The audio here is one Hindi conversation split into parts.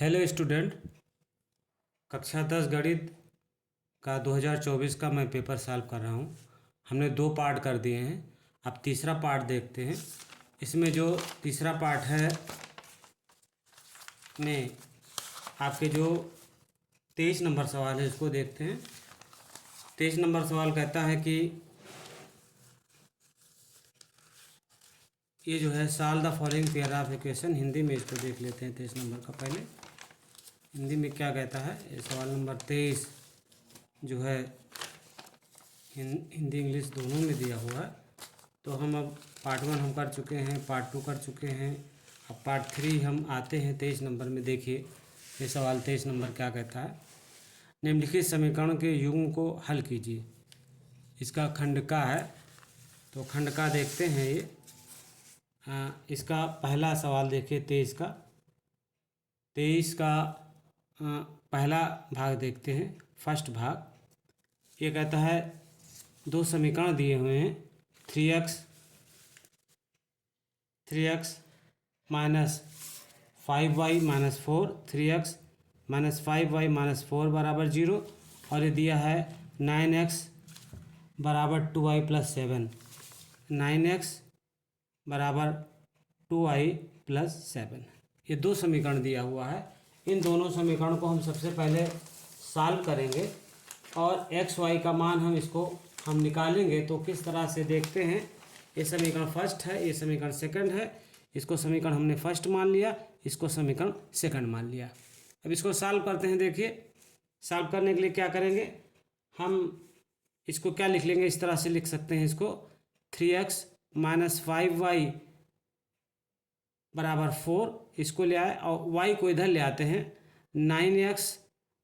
हेलो स्टूडेंट, कक्षा 10 गणित का 2024 का मैं पेपर सॉल्व कर रहा हूँ। हमने 2 पार्ट कर दिए हैं। अब तीसरा पार्ट देखते हैं। इसमें जो तीसरा पार्ट है में आपके जो 23 नंबर सवाल है इसको देखते हैं। 23 नंबर सवाल कहता है कि ये जो है solve the following pair of equation. Hindi में इसको देख लेते हैं। 23 नंबर का पहले हिंदी में क्या कहता है। ये सवाल नंबर 23 जो है हिंदी इंग्लिश दोनों में दिया हुआ है। तो हम अब पार्ट 1 हम कर चुके हैं, पार्ट 2 कर चुके हैं। अब पार्ट 3 हम आते हैं 23 नंबर में। देखिए ये सवाल 23 नंबर क्या कहता है। निम्नलिखित समीकरण के युग्म को हल कीजिए। इसका खंडका है, तो खंडका देखते हैं। ये इसका पहला सवाल देखिए 23 का पहला भाग देखते हैं। फर्स्ट भाग ये कहता है 2 समीकरण दिए हुए हैं। 3x minus 5y minus 4, 3x minus 5y minus 4 बराबर 0, और ये दिया है 9x बराबर 2y प्लस 7, 9x बराबर 2y प्लस 7। ये 2 समीकरण दिया हुआ है। इन दोनों समीकरण को हम सबसे पहले सॉल्व करेंगे और एक्स वाई का मान हम निकालेंगे। तो किस तरह से देखते हैं। ये समीकरण फर्स्ट है, ये समीकरण सेकंड है। इसको समीकरण हमने फर्स्ट मान लिया, इसको समीकरण सेकंड मान लिया। अब इसको सॉल्व करते हैं। देखिए सॉल्व करने के लिए क्या करेंगे, हम इसको क्या लिख लेंगे, इस तरह से लिख सकते हैं इसको 3x माइनस 5y बराबर 4, इसको ले आए और y को इधर ले आते हैं। 9x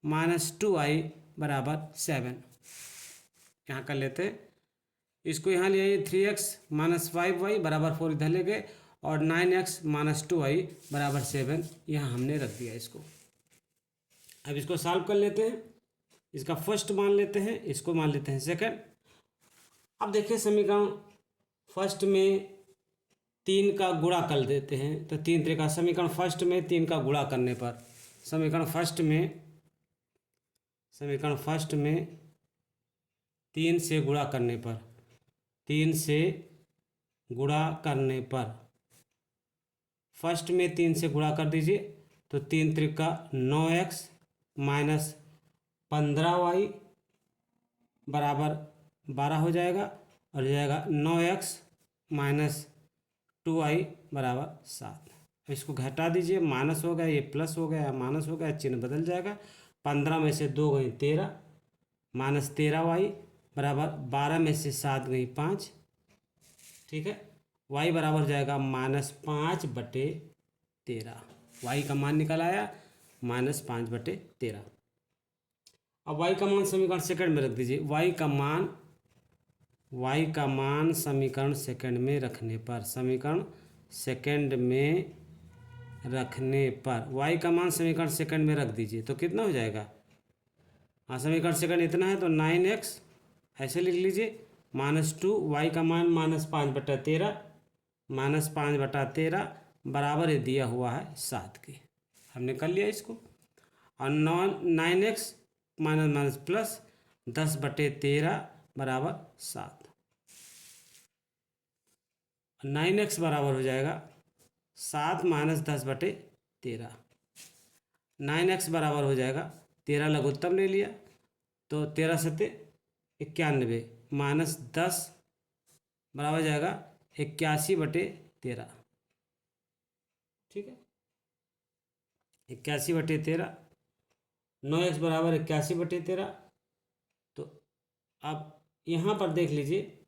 माइनस 2y बराबर 7 यहाँ कर लेते हैं। इसको यहाँ ले आइए 3x माइनस 5y बराबर 4 इधर ले गए, और 9x माइनस 2y बराबर 7 यहाँ हमने रख दिया इसको। अब इसको सॉल्व कर लेते हैं। इसका फर्स्ट मान लेते हैं, इसको मान लेते हैं सेकंड। अब देखिए समीकरण फर्स्ट में 3 का गुणा कर देते हैं। तो 3 तरीका समीकरण फर्स्ट में 3 का गुणा करने पर समीकरण फर्स्ट में 3 से गुणा करने पर 3 से गुणा करने पर फर्स्ट में 3 से गुणा कर दीजिए। तो 3 त्रिका 9x माइनस 15y बराबर 12 हो जाएगा, और हो जाएगा 9x माइनस 2y बराबर 7। इसको घटा दीजिए, माइनस हो गया, ये प्लस हो गया, माइनस हो गया, चिन्ह बदल जाएगा। 15 में से 2 गई 13, माइनस 13y बराबर 12 में से 7 गई 5। ठीक है, y बराबर हो जाएगा माइनस 5/13। y का मान निकल आया माइनस 5/13। अब y का मान समीकरण सेकंड में रख दीजिए। y का मान समीकरण सेकंड में रखने पर y का मान समीकरण सेकंड में रख दीजिए। तो कितना हो जाएगा, हाँ समीकरण सेकंड इतना है तो 9x ऐसे लिख लीजिए माइनस 2, y का मान माइनस 5/13 बराबर है दिया हुआ है 7 के। हमने कर लिया इसको। और 9x माइनस प्लस 10/13 बराबर 7। 9x बराबर हो जाएगा 7 माइनस 10/13। 9x बराबर हो जाएगा 13 लघुत्तम ले लिया, तो 13 सत्ते 91 माइनस 10 बराबर हो जाएगा 81/13। ठीक है, 81/13। 9x बराबर 81/13। तो अब यहाँ पर देख लीजिए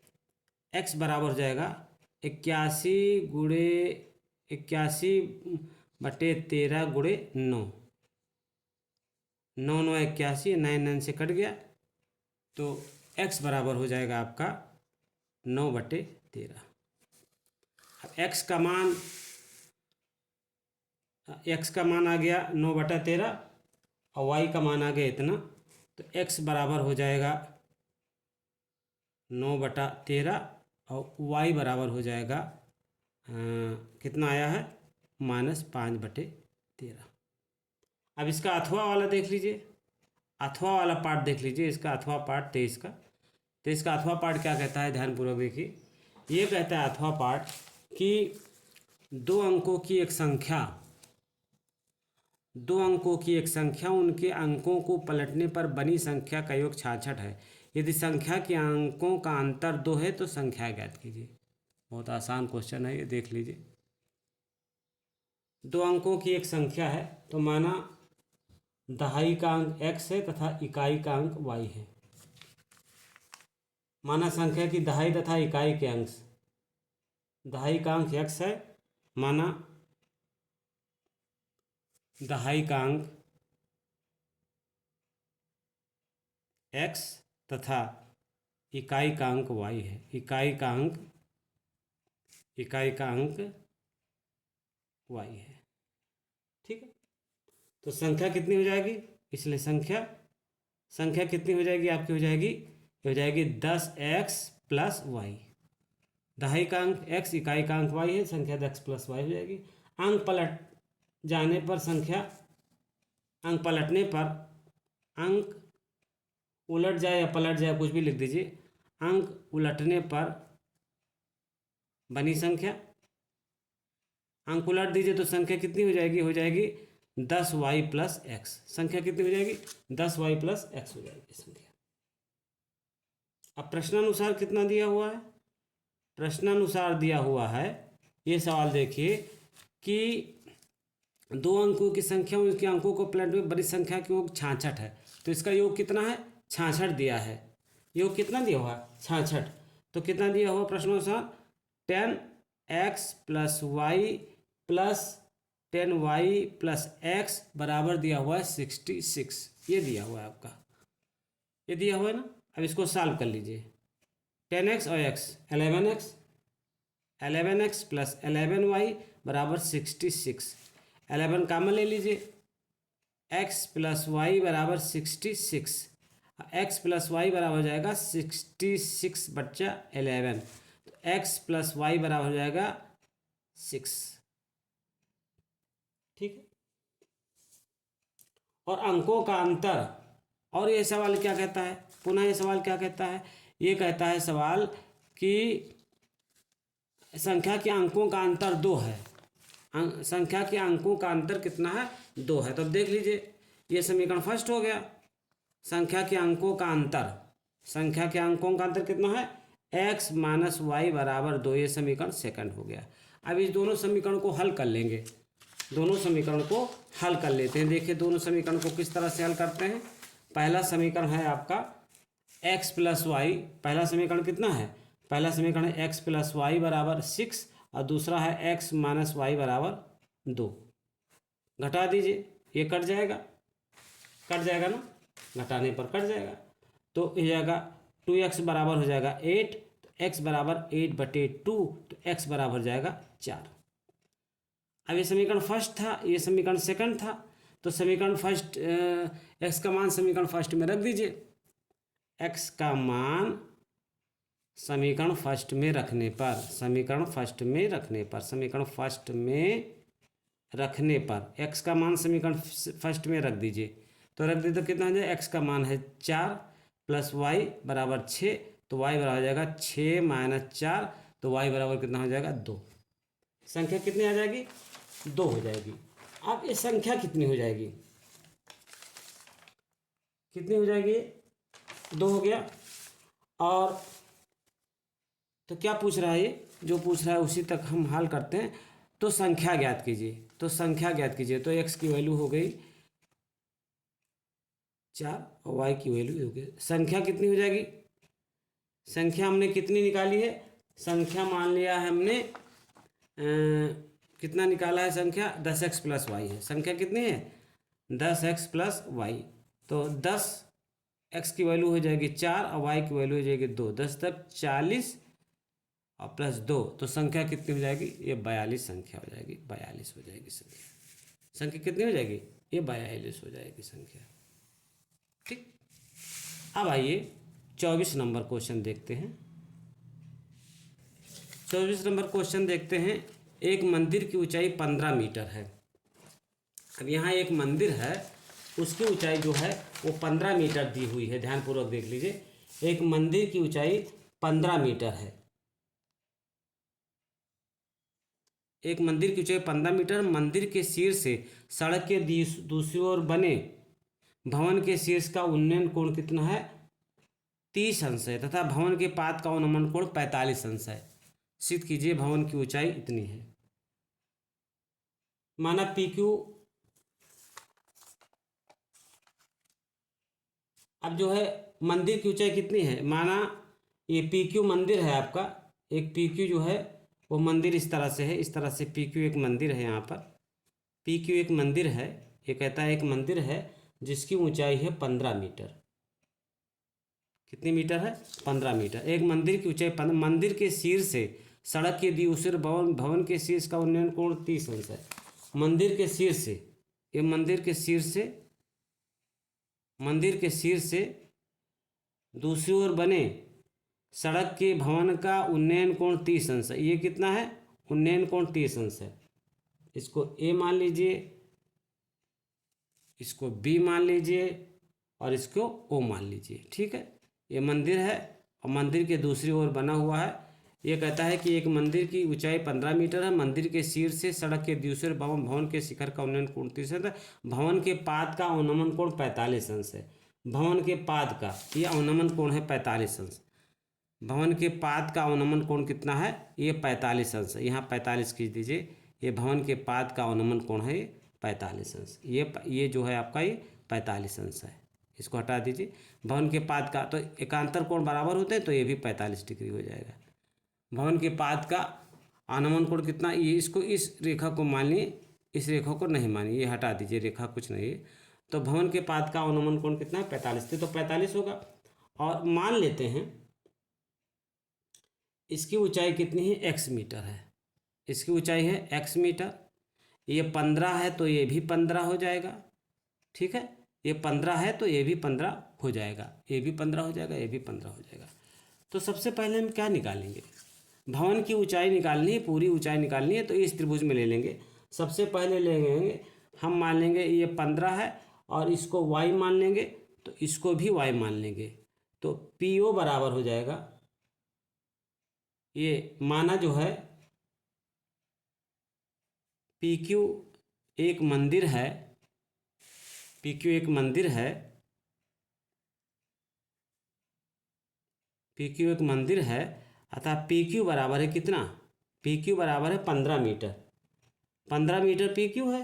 x बराबर हो जाएगा 81 गुणे 81/13 गुणे 9, 9 9 81, 9 9 से कट गया। तो x बराबर हो जाएगा आपका 9/13। अब x का मान आ गया 9/13 और y का मान आ गया इतना। तो x बराबर हो जाएगा 9/13 और y बराबर हो जाएगा कितना आया है माइनस 5/13। अब इसका अथवा वाला देख लीजिए, अथवा वाला पार्ट देख लीजिए, इसका अथवा पार्ट 23 का। तो इसका अथवा पार्ट क्या कहता है, ध्यानपूर्वक देखिए। ये कहता है अथवा पार्ट कि दो अंकों की एक संख्या, दो अंकों की एक संख्या उनके अंकों को पलटने पर बनी संख्या का योग 66 है। यदि संख्या के अंकों का अंतर 2 है तो संख्या ज्ञात कीजिए। बहुत आसान क्वेश्चन है ये, देख लीजिए। दो अंकों की एक संख्या है तो माना दहाई का अंक x है तथा इकाई का अंक y है। माना संख्या की दहाई तथा इकाई के अंश, दहाई का अंक x है, माना दहाई का अंक x तथा इकाई का अंक y है। इकाई का अंक y है, ठीक है। तो संख्या कितनी हो जाएगी, इसलिए संख्या कितनी हो जाएगी आपकी, हो जाएगी 10x प्लस वाई। दहाई का अंक x, इकाई का अंक y है, संख्या 10 प्लस वाई हो जाएगी। अंक पलट जाने पर संख्या, अंक पलटने पर, अंक उलट जाए या पलट जाए कुछ भी लिख दीजिए, अंक उलटने पर बनी संख्या, अंक उलट दीजिए तो संख्या कितनी हो जाएगी 10y प्लस एक्स। संख्या कितनी हो जाएगी 10y प्लस एक्स हो जाएगी संख्या। अब प्रश्नानुसार कितना दिया हुआ है, प्रश्नानुसार दिया हुआ है, ये सवाल देखिए कि दो अंकों की संख्या उनके अंकों को पलट में बड़ी संख्या की योग 66 है। तो इसका योग कितना है 66 दिया है। योग कितना दिया हुआ 66। तो कितना दिया हुआ प्रश्नानुसार 10x plus y plus 10y plus x बराबर दिया हुआ है 66। ये दिया हुआ है आपका, ये दिया हुआ है ना। अब इसको सॉल्व कर लीजिए। 10x और x 11x प्लस 11y बराबर 66। 11 कामन ले लीजिए, x प्लस वाई बराबर 66। x प्लस वाई बराबर हो जाएगा 66 बच्चा 11। तो x प्लस वाई बराबर हो जाएगा 6, ठीक है। और अंकों का अंतर, और ये सवाल क्या कहता है, पुनः ये सवाल क्या कहता है, ये कहता है सवाल कि संख्या के अंकों का अंतर 2 है। संख्या के अंकों का अंतर कितना है 2 है। तो देख लीजिए ये समीकरण फर्स्ट हो गया। संख्या के अंकों का अंतर, संख्या के अंकों का अंतर कितना है x माइनस वाई बराबर 2, ये समीकरण सेकंड हो गया। अब इस दोनों समीकरण को हल कर लेंगे, दोनों समीकरण को हल कर लेते हैं। देखिए दोनों समीकरण को किस तरह से हल करते हैं। पहला समीकरण है आपका x प्लस वाई, पहला समीकरण कितना है, पहला समीकरण है x प्लस वाई बराबर 6 और दूसरा है x माइनस वाई बराबर 2। घटा दीजिए, ये कट जाएगा ना, घटाने पर कट जाएगा। तो हो जाएगा 2x बराबर हो जाएगा 8, तो x बराबर 8/2, तो x बराबर हो जाएगा 4। अब ये समीकरण फर्स्ट था, ये समीकरण सेकंड था। तो समीकरण फर्स्ट x का मान समीकरण फर्स्ट में रख दीजिए। x का मान समीकरण फर्स्ट में रखने पर, समीकरण फर्स्ट में रखने पर, समीकरण फर्स्ट में रखने पर x का मान समीकरण फर्स्ट में रख दीजिए। तो रख दीजिए तो कितना हो जाएगा, x का मान है 4 प्लस y बराबर 6, तो y बराबर हो जाएगा 6 माइनस 4, तो y बराबर कितना हो जाएगा 2। संख्या कितनी आ जाएगी 2 हो जाएगी। अब ये संख्या कितनी हो जाएगी, कितनी हो जाएगी 2 हो गया। और तो क्या पूछ रहा है ये, जो पूछ रहा है उसी तक हम हल करते हैं। तो संख्या ज्ञात कीजिए, तो संख्या ज्ञात कीजिए। तो x की वैल्यू हो गई 4 और y की वैल्यू हो गई, संख्या कितनी हो जाएगी, संख्या हमने कितनी निकाली है, संख्या मान लिया है हमने कितना निकाला है, संख्या 10x प्लस वाई है। संख्या कितनी है 10x प्लस वाई। तो 10x की वैल्यू हो जाएगी 4 और y की वैल्यू हो जाएगी 2, 10 तक 40 और प्लस 2, तो संख्या कितनी हो जाएगी, ये 42 संख्या हो जाएगी, 42 हो जाएगी संख्या। संख्या कितनी हो जाएगी, ये 42 हो जाएगी संख्या, ठीक। अब आइए 24 नंबर क्वेश्चन देखते हैं। 24 नंबर क्वेश्चन देखते हैं। एक मंदिर की ऊंचाई 15 मीटर है। अब यहाँ एक मंदिर है, उसकी ऊंचाई जो है वो 15 मीटर दी हुई है। ध्यानपूर्वक देख लीजिए, एक मंदिर की ऊंचाई 15 मीटर है। एक मंदिर की ऊंचाई 15 मीटर, मंदिर के शीर्ष से सड़क के दूसरी ओर बने भवन के शीर्ष का उन्नयन कोण कितना है? 30 अंश है, तथा भवन के पाद का उन्नयन कोण 45 अंश है। सिद्ध कीजिए भवन की ऊंचाई इतनी है। माना पी क्यू, अब जो है मंदिर की ऊंचाई कितनी है? माना ये पी क्यू मंदिर है आपका, एक पी क्यू जो है वो मंदिर इस तरह से है, इस तरह से पी क्यू एक मंदिर है। यहाँ पर पी क्यू एक मंदिर है, ये कहता है एक मंदिर है जिसकी ऊंचाई है 15 मीटर। कितनी मीटर है? 15 मीटर। एक मंदिर की ऊंचाई मंदिर के शीर्ष से सड़क के दूसरे भवन के शीर्ष का उन्नयन कोण 30 अंश है। मंदिर के शीर्ष से, ये मंदिर के शीर्ष से दूसरी ओर बने सड़क के भवन का उन्नयन कोण 30 अंश है। ये कितना है? उन्नयन कोण 30 अंश है। इसको ए मान लीजिए, इसको बी मान लीजिए और इसको ओ मान लीजिए। ठीक है, ये मंदिर है और मंदिर के दूसरी ओर बना हुआ है। ये कहता है कि एक मंदिर की ऊंचाई 15 मीटर है, मंदिर के शीर्ष से सड़क के दूसरे भवन के शिखर का उन्नयन कोण 30 अंश है, भवन के पाद का अवनमन कोण 45 अंश है। भवन के पाद का ये अवनमन कोण है 45 अंश। भवन के पाद का अवनमन कोण कितना है? ये 45 अंश है। यहाँ 45 खींच दीजिए, ये भवन के पाद का अवनमन कोण है 45 अंश। ये जो है आपका ये 45 अंश है। इसको हटा दीजिए। भवन के पाद का तो एकांतर कोण बराबर होते हैं, तो ये भी 45 डिग्री हो जाएगा। भवन के पाद का अवनमन कोण कितना? ये इसको इस रेखा को मानिए, इस रेखा को नहीं मानिए, ये हटा दीजिए, रेखा कुछ नहीं है। तो भवन के पाद का अवनमन कोण कितना है? 45 थे, तो 45 होगा। और मान लेते हैं इसकी ऊंचाई कितनी है? x मीटर है। इसकी ऊंचाई है x मीटर। ये 15 है तो ये भी 15 हो जाएगा। ठीक है, ये 15 है तो ये भी 15 हो जाएगा, ये भी 15 हो जाएगा, ये भी 15 हो जाएगा। तो सबसे पहले हम क्या निकालेंगे? भवन की ऊंचाई निकालनी है, पूरी ऊंचाई निकालनी है, तो इस त्रिभुज में ले लेंगे। सबसे पहले लेंगे हम, मान लेंगे ये 15 है और इसको y मान लेंगे, तो इसको भी y मान लेंगे। तो PO बराबर हो जाएगा, ये माना जो है PQ एक मंदिर है, PQ एक मंदिर है, PQ एक मंदिर है, अतः PQ बराबर है कितना? PQ बराबर है 15 मीटर। 15 मीटर PQ है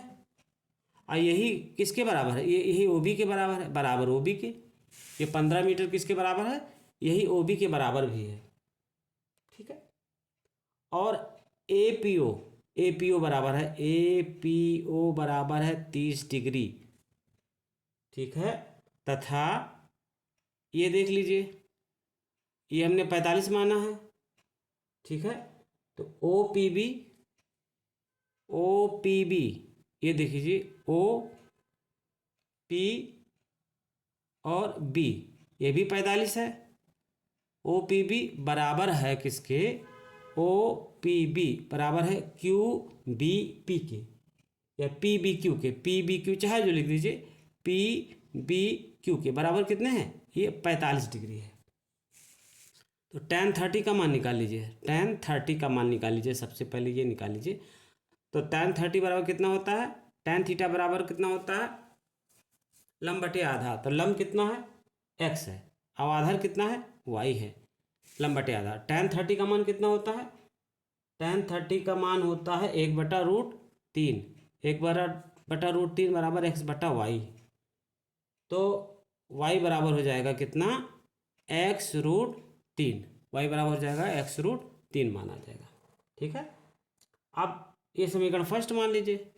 और यही किसके बराबर है? यही OB के बराबर है, बराबर OB के। ये 15 मीटर किसके बराबर है? यही OB के बराबर भी है। ठीक है, और APO बराबर है, APO बराबर है 30 डिग्री। ठीक है, तथा ये देख लीजिए, ये हमने 45 माना है। ठीक है, तो OPB ये देख लीजिए, OP और B ये भी 45 है। OPB बराबर है किसके? OPB बराबर है QBP के या PBQ के। PBQ चाहे जो लिख दीजिए, PBQ के बराबर कितने हैं? ये 45 डिग्री है। तो tan 30 का मान निकाल लीजिए, tan 30 का मान निकाल लीजिए। सबसे पहले ये निकाल लीजिए। तो tan 30 बराबर कितना होता है? tan थीटा बराबर कितना होता है? लंब बटे आधार। तो लंब कितना है? x है, अब आधार कितना है? y है, लंब बटे आधार। tan 30 का मान कितना होता है? tan 30 का मान होता है 1/√3। 1/√3 बराबर x बटा y। तो y बराबर हो जाएगा कितना? x√3। y बराबर हो जाएगा x√3 माना जाएगा। ठीक है, अब ये समीकरण फर्स्ट मान लीजिए।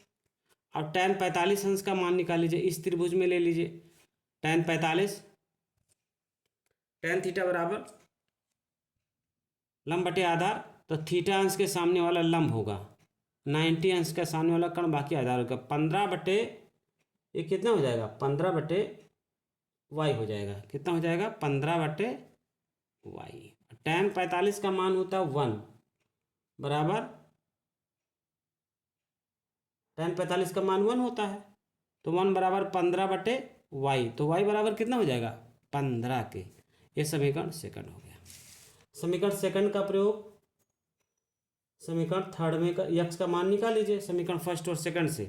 अब tan 45 अंश का मान निकाल लीजिए, इस त्रिभुज में ले लीजिए। tan 45, tan थीटा बराबर लंब बटे आधार, तो थीटा अंश के सामने वाला लंब होगा, 90 अंश का सामने वाला कर्ण, बाकी आधार होगा। 15 बटे ये कितना हो जाएगा? 15 बटे y हो जाएगा। कितना हो जाएगा? 15 बटे y। tan 45 का मान होता है 1 बराबर, tan 45 का मान 1 होता है। तो 1 बराबर 15/y, तो y बराबर कितना हो जाएगा 15 के। ये समीकरण सेकंड हो गया। समीकरण सेकंड का प्रयोग समीकरण थर्ड में यक्स का मान निकाल लीजिए समीकरण फर्स्ट और सेकंड से।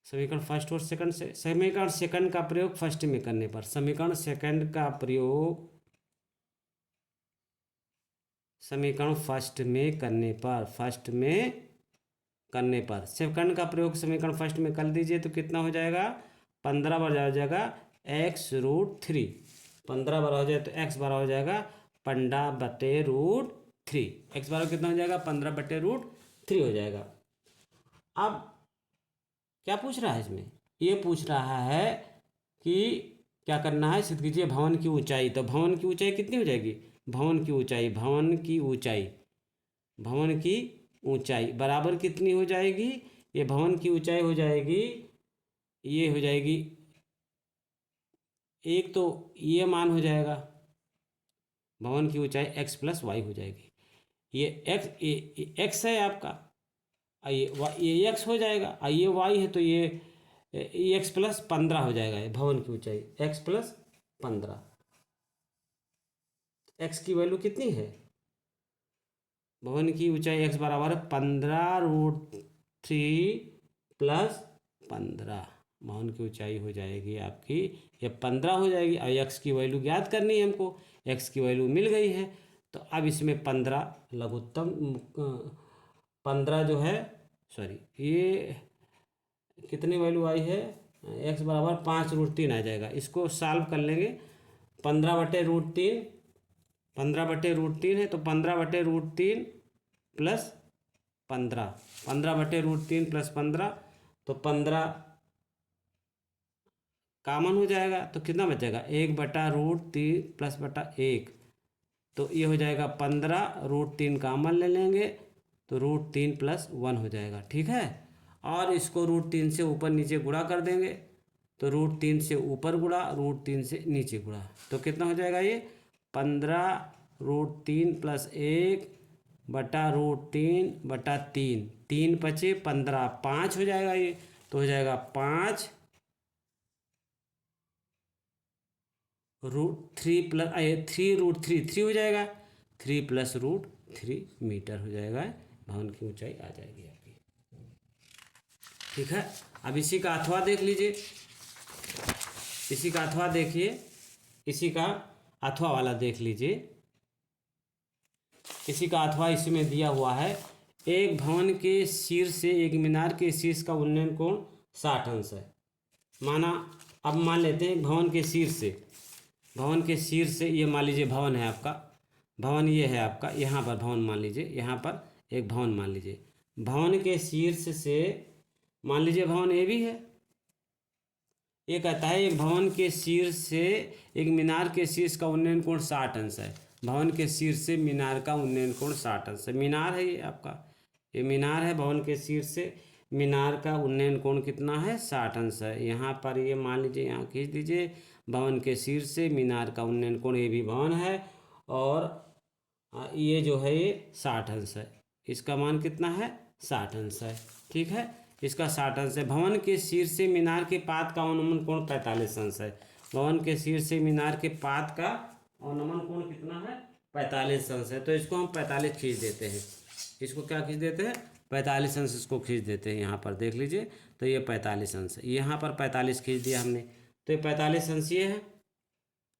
समीकरण फर्स्ट और सेकंड से, समीकरण सेकंड का प्रयोग फर्स्ट में करने पर, समीकरण सेकंड का प्रयोग समीकरण फर्स्ट में करने पर, फर्स्ट में करने पर सेकंड का प्रयोग समीकरण फर्स्ट में कर दीजिए तो कितना हो जाएगा 15 बराबर हो जाएगा x√3। 15 बराबर हो जाए तो x बराबर हो जाएगा 15/√3। x बराबर कितना हो जाएगा 15/√3 हो जाएगा। अब क्या पूछ रहा है इसमें, ये पूछ रहा है कि क्या करना है, सिद्ध कीजिए भवन की ऊंचाई। तो भवन की ऊंचाई कितनी हो जाएगी, भवन की ऊंचाई, भवन की ऊंचाई, भवन की ऊंचाई बराबर कितनी हो जाएगी, ये भवन की ऊंचाई हो जाएगी, ये हो जाएगी, एक तो ये मान हो जाएगा भवन की ऊंचाई x + y हो जाएगी। ये x है आपका, ये x हो और ये y है, तो ये x + 15 हो जाएगा। ये भवन की ऊंचाई x + 15, x की वैल्यू कितनी है, भवन की ऊंचाई x बराबर 15√3 + 15, भवन की ऊंचाई हो जाएगी आपकी ये 15 हो जाएगी। और x की वैल्यू ज्ञात करनी है हमको, x की वैल्यू मिल गई है। तो अब इसमें 15 लघुत्तम 15 जो है, सॉरी ये कितनी वैल्यू आई है, x बराबर 5√3 आ जाएगा। इसको सॉल्व कर लेंगे, 15/√3, 15/√3 है तो 15/√3 + 15, 15/√3 + 15, तो 15 कॉमन हो जाएगा तो कितना बचेगा 1/√3 + 1, तो ये हो जाएगा 15, √3 कॉमन ले लेंगे तो √3 + 1 हो जाएगा। ठीक है, और इसको √3 से ऊपर नीचे गुणा कर देंगे, तो √3 से ऊपर गुणा, √3 से नीचे गुणा, तो कितना हो जाएगा ये 15, √3 + 1/√3/3, 3 × 5 = 15, 5 हो जाएगा ये, तो हो जाएगा 5 √3 + 3 √3 हो जाएगा, 3 + √3 मीटर हो जाएगा, भवन की ऊंचाई आ जाएगी आपकी। ठीक है, अब इसी का अथवा देख लीजिए, इसी का अथवा देखिए, इसी का अथवा वाला देख लीजिए, इसी का अथवा इसी में दिया हुआ है। एक भवन के शीर्ष से एक मीनार के शीर्ष का उन्नयन कोण 60 अंश है। माना, अब मान लेते हैं भवन के शीर्ष से, भवन के शीर्ष से, ये मान लीजिए भवन है आपका, भवन ये है आपका, यहाँ पर भवन मान लीजिए, यहाँ पर एक भवन मान लीजिए, भवन के शीर्ष से मान लीजिए भवन ये भी है। ये कहता है एक भवन के शीर्ष से एक मीनार के शीर्ष का उन्नयन कोण 60 अंश है। भवन के शीर्ष से मीनार का उन्नयन कोण 60 अंश है। मीनार है ये आपका, ये मीनार है, भवन के शीर्ष से मीनार का उन्नयन कोण कितना है 60 अंश है। यहाँ पर ये मान लीजिए, यहाँ खींच दीजिए, भवन के शीर्ष से मीनार का उन्नयन कोण, ये भी भवन है, और ये जो है ये 60 अंश है। इसका मान कितना है 60 अंश है। ठीक है, इसका 60 अंश है। भवन के शीर्ष से मीनार के पात का अवनमन कोण 45 अंश है। भवन के शीर्ष से मीनार के पात का अवनमन कोण कितना है 45 अंश है। तो इसको हम 45 खींच देते हैं, इसको क्या खींच देते हैं 45 अंश, इसको खींच देते हैं। यहाँ पर देख लीजिए, तो ये 45 अंश है, यहाँ पर 45 खींच दिया हमने, तो ये 45 अंश ये है,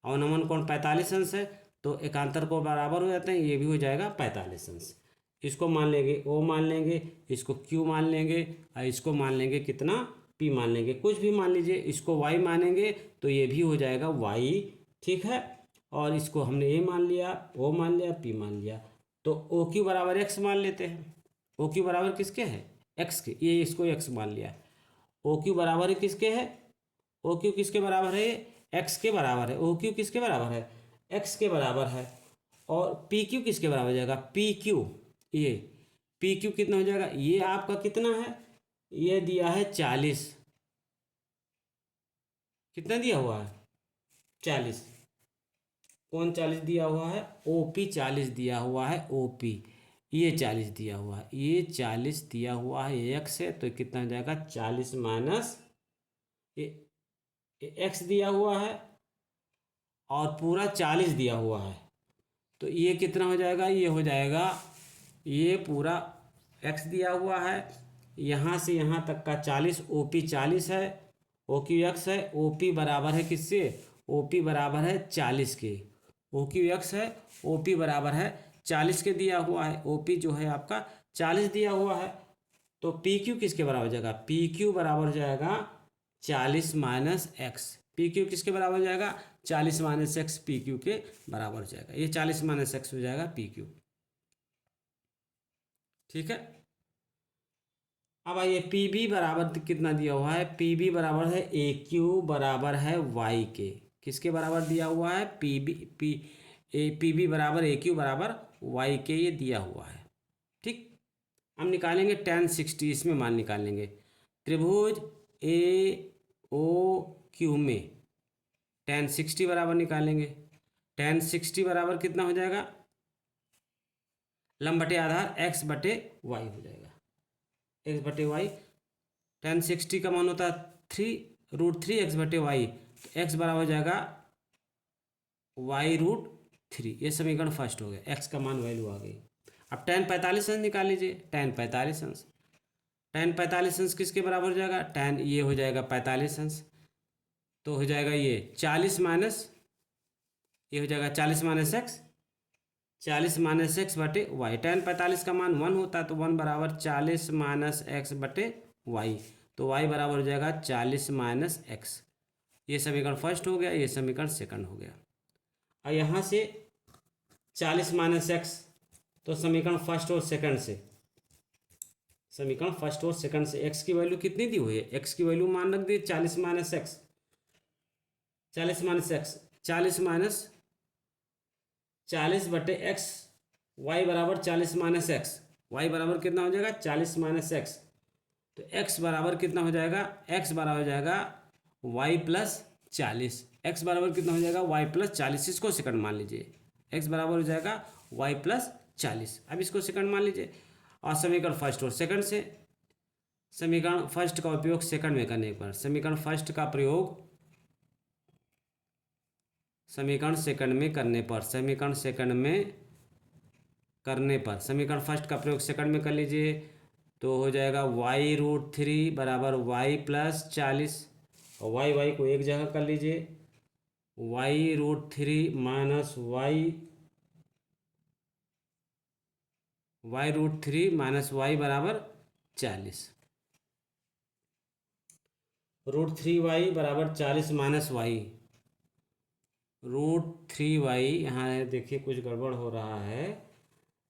अवनमन कोण 45 अंश है, तो एकांतर को बराबर हो जाते हैं, ये भी हो जाएगा 45 अंश। इसको मान लेंगे O मान लेंगे, इसको Q मान लेंगे, और इसको मान लेंगे कितना P मान लेंगे, कुछ भी मान लीजिए। इसको Y मानेंगे तो ये भी हो जाएगा Y। ठीक है, और इसको हमने A मान लिया, O मान लिया, P मान लिया, तो OQ बराबर X मान लेते हैं। OQ बराबर किसके है X के, ये इसको X मान लिया। OQ बराबर किसके है, OQ किसके बराबर है, X के बराबर है। OQ किसके बराबर है, X के बराबर है। और PQ किसके बराबर हो जाएगा, PQ, ये PQ कितना हो जाएगा, ये आपका कितना है, ये दिया है 40, कितना दिया हुआ है 40, कौन 40 दिया हुआ है, OP 40 दिया हुआ है, OP ये 40 दिया हुआ है, ये 40 दिया हुआ है, ये एक्स है, तो कितना हो जाएगा 40 माइनस ये एक्स दिया हुआ है और पूरा 40 दिया हुआ है, तो ये कितना हो जाएगा, ये हो जाएगा, ये पूरा एक्स दिया हुआ है, यहाँ से यहाँ तक का 40, ओ पी 40 है, ओ क्यू एक्स है, ओ पी बराबर है किससे, ओ पी बराबर है 40 के, ओ क्यू एक्स है, ओ पी बराबर है 40 के दिया हुआ है, ओ पी जो है आपका 40 दिया हुआ है, तो पी क्यू किसके बराबर हो जाएगा, पी क्यू बराबर हो जाएगा 40 माइनस एक्स, पी क्यू किसके बराबर हो जाएगा 40 माइनस एक्स, पी क्यू के बराबर हो जाएगा, ये 40 माइनस एक्स हो जाएगा पी क्यू। ठीक है, अब आइए पी बी बराबर कितना दिया हुआ है, पी बी बराबर है ए क्यू बराबर है वाई के, किसके बराबर दिया हुआ है, पी बी बराबर ए क्यू बराबर वाई के, ये दिया हुआ है। ठीक, हम निकालेंगे tan 60, इसमें मान निकालेंगे, त्रिभुज ए ओ क्यू में tan 60 बराबर निकालेंगे, tan 60 बराबर कितना हो जाएगा, लंब बटे आधार x बटे वाई हो जाएगा, x बटे वाई, tan 60 का मान होता है 3√3 x बटे वाई, तो x बराबर हो जाएगा y√3, ये समीकरण फर्स्ट हो गया, x का मान वैल्यू आ गई। अब tan 45 अंश निकाल लीजिए, tan 45 अंश, tan 45 अंश किसके बराबर हो जाएगा, tan ये हो जाएगा 45 अंश, तो हो जाएगा ये 40 माइनस, ये हो जाएगा 40 माइनस एक्स, 40 माइनस एक्स बटे वाई, tan 45 का मान 1 होता है, तो 1 बराबर 40 माइनस एक्स बटे वाई, तो वाई बराबर हो जाएगा 40 माइनस एक्स, ये समीकरण फर्स्ट हो गया, ये समीकरण सेकंड हो गया। और यहाँ से 40 माइनस एक्स, तो समीकरण फर्स्ट और सेकंड से, समीकरण फर्स्ट और सेकंड से एक्स की वैल्यू कितनी दी हुई है, एक्स की वैल्यू मान रख दी 40 minus x, 40 minus x, 40 minus 40 बटे एक्स, वाई बराबर 40 माइनस एक्स, वाई बराबर कितना हो जाएगा 40 माइनस एक्स, तो एक्स बराबर कितना हो जाएगा, एक्स बराबर हो जाएगा वाई प्लस 40, एक्स बराबर कितना हो जाएगा वाई प्लस 40, इसको सेकंड मान लीजिए, एक्स बराबर हो जाएगा वाई प्लस 40, अब इसको सेकंड मान लीजिए, और समीकरण फर्स्ट और सेकंड से, समीकरण फर्स्ट का उपयोग सेकंड में करने पर, समीकरण फर्स्ट का प्रयोग समीकरण सेकंड में करने पर, समीकरण सेकंड में करने पर, समीकरण फर्स्ट का प्रयोग सेकंड में कर लीजिए, तो हो जाएगा y√3 बराबर वाई प्लस 40, और वाई को एक जगह कर लीजिए, y√3 minus y√3 minus Y बराबर 40, √3y बराबर 40 माइनस वाई, √3y, यहाँ देखिए कुछ गड़बड़ हो रहा है,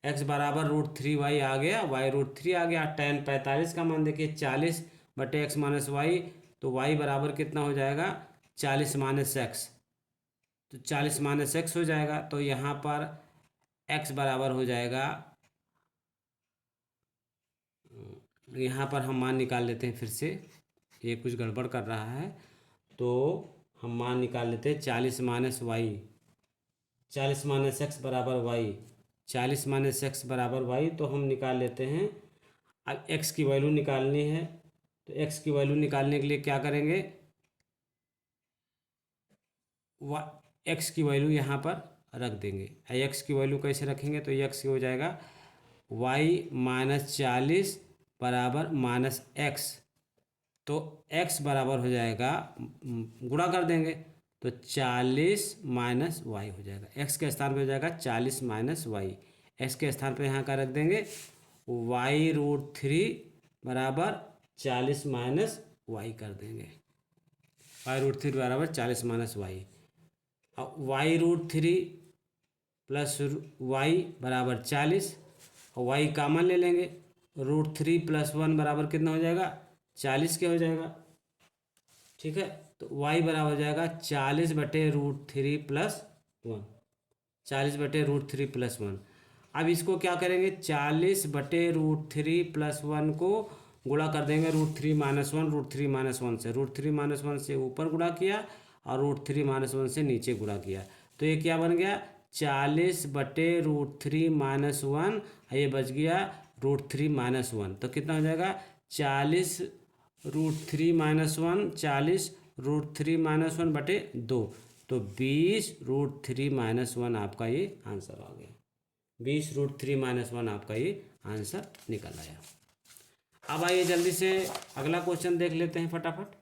x बराबर √3y आ गया, y√3 आ गया, tan 45 का मान देखिए 40 बटे एक्स माइनस वाई, तो y बराबर कितना हो जाएगा 40 माइनस एक्स, तो 40 माइनस एक्स हो जाएगा, तो यहाँ पर x बराबर हो जाएगा, यहाँ पर हम मान निकाल लेते हैं फिर से, ये कुछ गड़बड़ कर रहा है, तो हम मान निकाल लेते हैं 40 माइनस वाई, 40 माइनस एक्स बराबर वाई, 40 माइनस एक्स बराबर वाई, तो हम निकाल लेते हैं, अब एक्स की वैल्यू निकालनी है, तो एक्स की वैल्यू निकालने के लिए क्या करेंगे, एक्स की वैल्यू यहाँ पर रख देंगे, एक्स की वैल्यू कैसे रखेंगे, तो एक्स हो जाएगा वाई माइनस 40 बराबर माइनस एक्स, तो x बराबर हो जाएगा, गुणा कर देंगे, तो 40 माइनस वाई हो जाएगा, x के स्थान पे हो जाएगा 40 माइनस वाई, एक्स के स्थान पे यहाँ का रख देंगे y√3 बराबर 40 माइनस वाई कर देंगे, y√3 बराबर 40 माइनस वाई, अब y√3 प्लस वाई बराबर 40, और वाई कॉमन ले लेंगे, √3 प्लस 1 बराबर कितना हो जाएगा 40 के हो जाएगा। ठीक है, तो y बराबर हो जाएगा 40 बटे √3 प्लस 1, 40 बटे √3 प्लस 1। अब इसको क्या करेंगे, 40 बटे √3 प्लस 1 को गुणा कर देंगे √3 माइनस 1, √3 माइनस 1 से, √3 माइनस 1 से ऊपर गुणा किया और √3 माइनस 1 से नीचे गुणा किया, तो ये क्या बन गया 40/√3 माइनस 1, ये बच गया √3 माइनस 1, तो कितना हो जाएगा 40√3 माइनस 1, 40√3 माइनस 1/2, तो 20√3 माइनस 1 आपका ये आंसर आ गया। 20√3 माइनस 1 आपका ये आंसर निकल आया। अब आइए जल्दी से अगला क्वेश्चन देख लेते हैं फटाफट।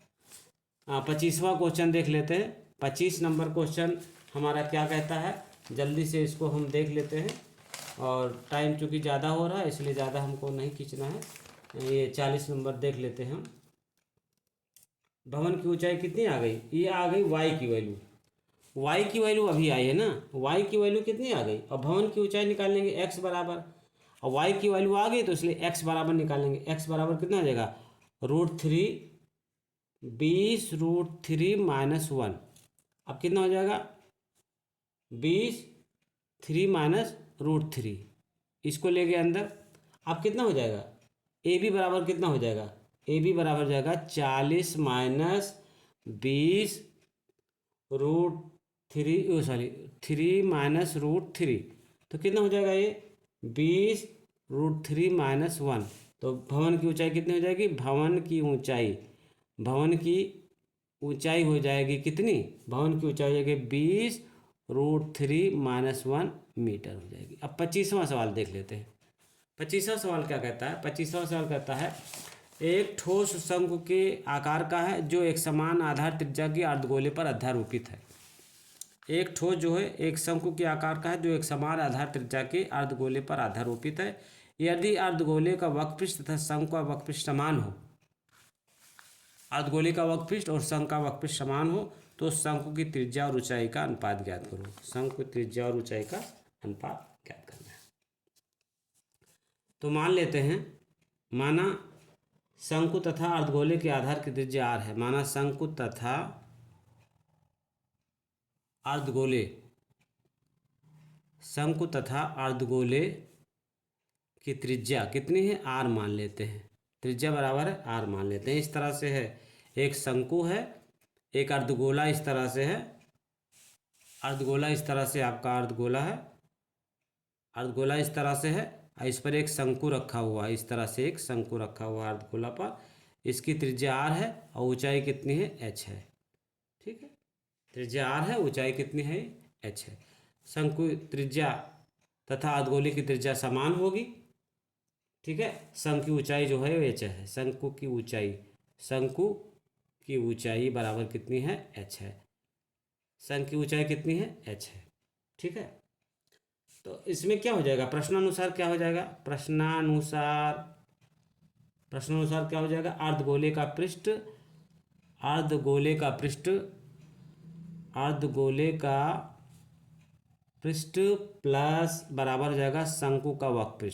25वां क्वेश्चन देख लेते हैं। 25 नंबर क्वेश्चन हमारा क्या कहता है, जल्दी से इसको हम देख लेते हैं। और टाइम चूँकि ज़्यादा हो रहा है इसलिए ज़्यादा हमको नहीं खींचना है। ये 40 नंबर देख लेते हैं हम। भवन की ऊंचाई कितनी आ गई, ये आ गई y की वैल्यू। y की वैल्यू अभी आई है ना, y की वैल्यू कितनी आ गई, और भवन की ऊंचाई निकालेंगे x बराबर, और y की वैल्यू आ गई तो इसलिए x बराबर निकालेंगे। x बराबर कितना हो जाएगा √3, 20√3 माइनस 1। अब कितना हो जाएगा 3 माइनस √3, इसको ले गए अंदर। अब कितना हो जाएगा ए बी बराबर कितना हो जाएगा, ए बी बराबर हो जाएगा 40 माइनस 3 माइनस √3, तो कितना हो जाएगा ये 20√3 माइनस 1। तो भवन की ऊंचाई कितनी हो जाएगी, भवन की ऊंचाई हो जाएगी कितनी, भवन की ऊंचाई हो जाएगी 20√3 माइनस 1 मीटर हो जाएगी। अब 25वां सवाल देख लेते हैं। 25वां सवाल क्या कहता है, 25वां सवाल कहता है एक ठोस शंकु के आकार का है जो एक समान आधार त्रिज्या के अर्धगोले पर अध्यारोपित है। एक ठोस जो है एक शंकु के आकार का है जो एक समान आधार त्रिज्या के अर्धगोले पर अध्यारोपित है। यदि अर्धगोले का वक्रपृष्ठ तथा शंकु का वक्रपृष्ठ समान हो, अर्धगोले का वक्रपृष्ठ और शंकु का वक्रपृष्ठ समान हो, तो शंकु की त्रिज्या और ऊंचाई का अनुपात ज्ञात करो। शंकु की त्रिज्या और ऊंचाई का अनुपात ज्ञात करना है। तो मान लेते हैं, माना शंकु तथा अर्धगोले के आधार की त्रिज्या r है। माना शंकु तथा अर्धगोले की त्रिज्या कितनी है, r मान लेते हैं। त्रिज्या बराबर है r मान लेते हैं। इस तरह से है, एक शंकु है, एक अर्धगोला इस तरह से है, अर्धगोला इस तरह से आपका अर्धगोला है, अर्धगोला इस तरह से है, इस पर एक शंकु रखा हुआ है, इस तरह से एक शंकु रखा हुआ है अर्धगोला पर। इसकी त्रिज्या r है और ऊंचाई कितनी है, h है। ठीक है, त्रिज्या r है, ऊंचाई कितनी है, h है। शंकु त्रिज्या तथा अर्धगोले की त्रिज्या समान होगी। ठीक है, शंकु की ऊंचाई जो है h है। शंकु की ऊंचाई बराबर कितनी है, h है। शंकु की ऊंचाई कितनी है, h है। ठीक है, तो इसमें क्या हो जाएगा, प्रश्नानुसार क्या हो जाएगा, प्रश्नानुसार क्या हो जाएगा, अर्धगोले का पृष्ठ प्लस बराबर हो जाएगा शंकु का वक्र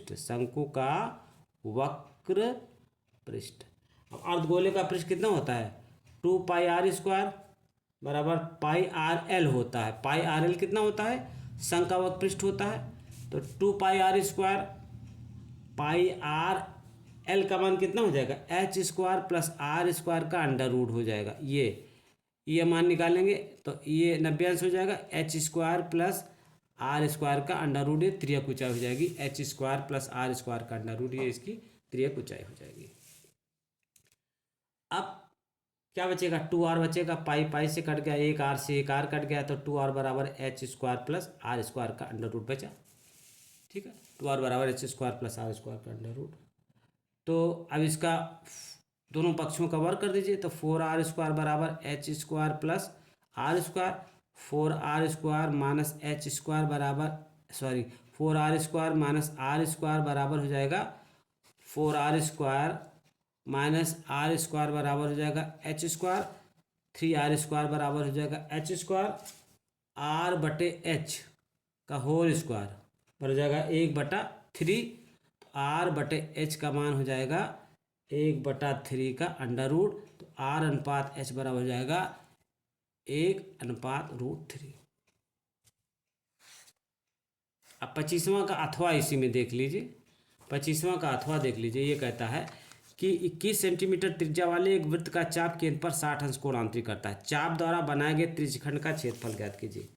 पृष्ठ। अब अर्धगोले का पृष्ठ कितना होता है, 2πr² बराबर πrl होता है। πrl कितना होता है, शंकु का वक्र पृष्ठ होता है। तो 2πr², πrl का मान कितना हो जाएगा, h² प्लस r² का अंडर रूट हो जाएगा। ये मान निकालेंगे तो ये 90 अंश हो जाएगा। h² प्लस r² का अंडर रूट, ये त्रियक ऊंचाई हो जाएगी। h² प्लस r² का अंडर रूट, ये इसकी त्रियक ऊंचाई हो जाएगी। अब क्या बचेगा, 2r बचेगा, पाई से कट गया, एक r से एक r कट गया, तो 2r बराबर h² प्लस r² का अंडर रूट बचा। ठीक है, 2r बराबर h² प्लस r² का अंडर रूट। तो अब इसका दोनों पक्षों का वर्ग कर दीजिए, तो 4r² बराबर h² plus r², 4r² minus h² बराबर 4r² माइनस r² बराबर हो जाएगा 4r² माइनस r² बराबर हो जाएगा h², 3r² बराबर हो जाएगा h², r/h का होल स्क्वायर पर हो जाएगा 1/3। r/h का मान हो जाएगा 1/3 का अंडर रूट, तो r/h बराबर हो जाएगा 1/√3। अब 25वां का अथवा इसी में देख लीजिए। 25वां का अथवा देख लीजिए, ये कहता है कि 21 सेंटीमीटर त्रिज्या वाले एक वृत्त का चाप केंद्र पर 60 अंश कोण आंतरिक करता है। चाप द्वारा बनाए गए त्रिज्यखंड का क्षेत्रफल ज्ञात कीजिए।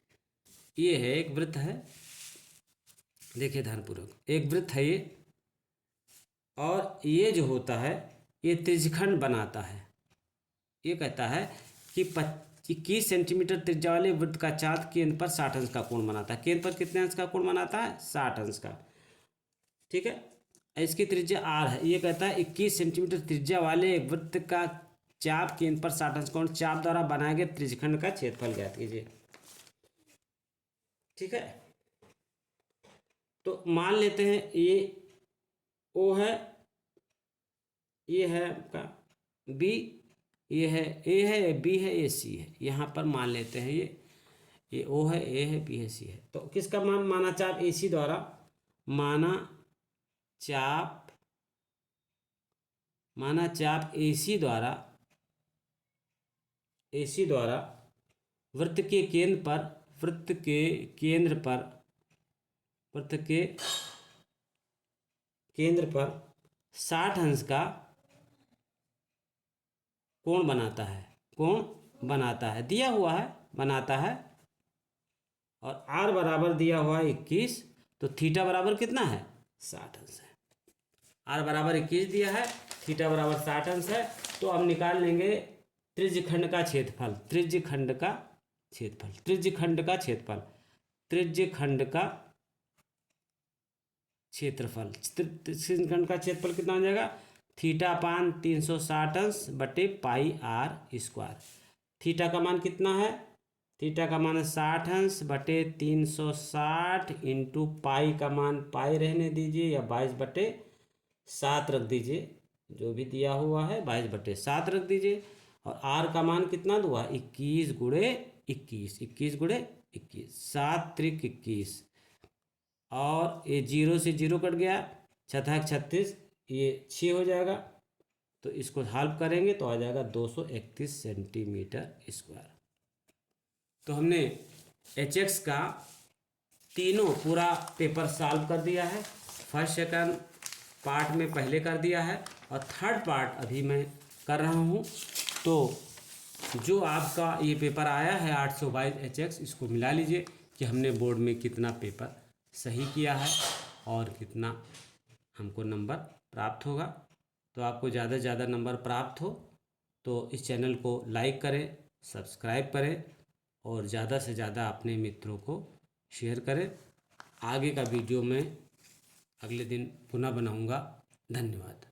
ये है एक वृत्त है, देखिए ध्यानपूर्वक, एक वृत्त है ये, और ये जो होता है ये त्रिज्यखंड बनाता है। ये कहता है कि 21 सेंटीमीटर त्रिज्या वाले वृत्त का चाप केंद्र पर 60 अंश का कोण बनाता है। केंद्र पर कितने अंश का कोण बनाता है? 60 अंश का। ठीक है, इसकी त्रिज्या आर है। ये कहता है 21 सेंटीमीटर त्रिज्या वाले एक वृत्त का चाप केंद्र पर 60 अंश कोण, चाप द्वारा बनाए गए त्रिज्यखंड का क्षेत्रफल ज्ञात कीजिए। ठीक है, तो मान लेते हैं ये ओ है, ये है आपका बी, ये है ए है, ये बी है, ये सी है। यहाँ पर मान लेते हैं ये ओ है, ए है, बी है, सी है। तो किसका मान माना चाप ए सी द्वारा, माना चाप ए सी द्वारा वृत्त के केंद्र पर 60 अंश का कोण बनाता है, दिया हुआ है, बनाता है। और आर बराबर दिया हुआ है 21, तो थीटा बराबर कितना है? 60 अंश है। आर बराबर 21 दिया है, थीटा बराबर 60 अंश है। तो अब निकाल लेंगे त्रिज्यखंड का क्षेत्रफल, त्रिज्यखंड का क्षेत्रफल कितना हो जाएगा? थीटा पान 360 अंश बटे पाई आर स्क्वायर। थीटा का मान कितना है? थीटा का मान 60 अंश बटे 360 इंटू पाई का मान पाई रहने दीजिए, या 22/7 रख दीजिए, जो भी दिया हुआ है 22/7 रख दीजिए। और आर का मान कितना हुआ? 21 गुणे 21, 7 त्रिक 21, और ये 0 से 0 कट गया, 6 36, ये 6 हो जाएगा। तो इसको हल करेंगे तो आ जाएगा 231 सेंटीमीटर स्क्वायर। तो हमने HX का तीनों पूरा पेपर सॉल्व कर दिया है। फर्स्ट सेकंड पार्ट में पहले कर दिया है, और थर्ड पार्ट अभी मैं कर रहा हूँ। तो जो आपका ये पेपर आया है 822 HX, इसको मिला लीजिए कि हमने बोर्ड में कितना पेपर सही किया है और कितना हमको नंबर प्राप्त होगा। तो आपको ज़्यादा से ज़्यादा नंबर प्राप्त हो तो इस चैनल को लाइक करें, सब्सक्राइब करें, और ज़्यादा से ज़्यादा अपने मित्रों को शेयर करें। आगे का वीडियो मैं अगले दिन पुनः बनाऊंगा। धन्यवाद।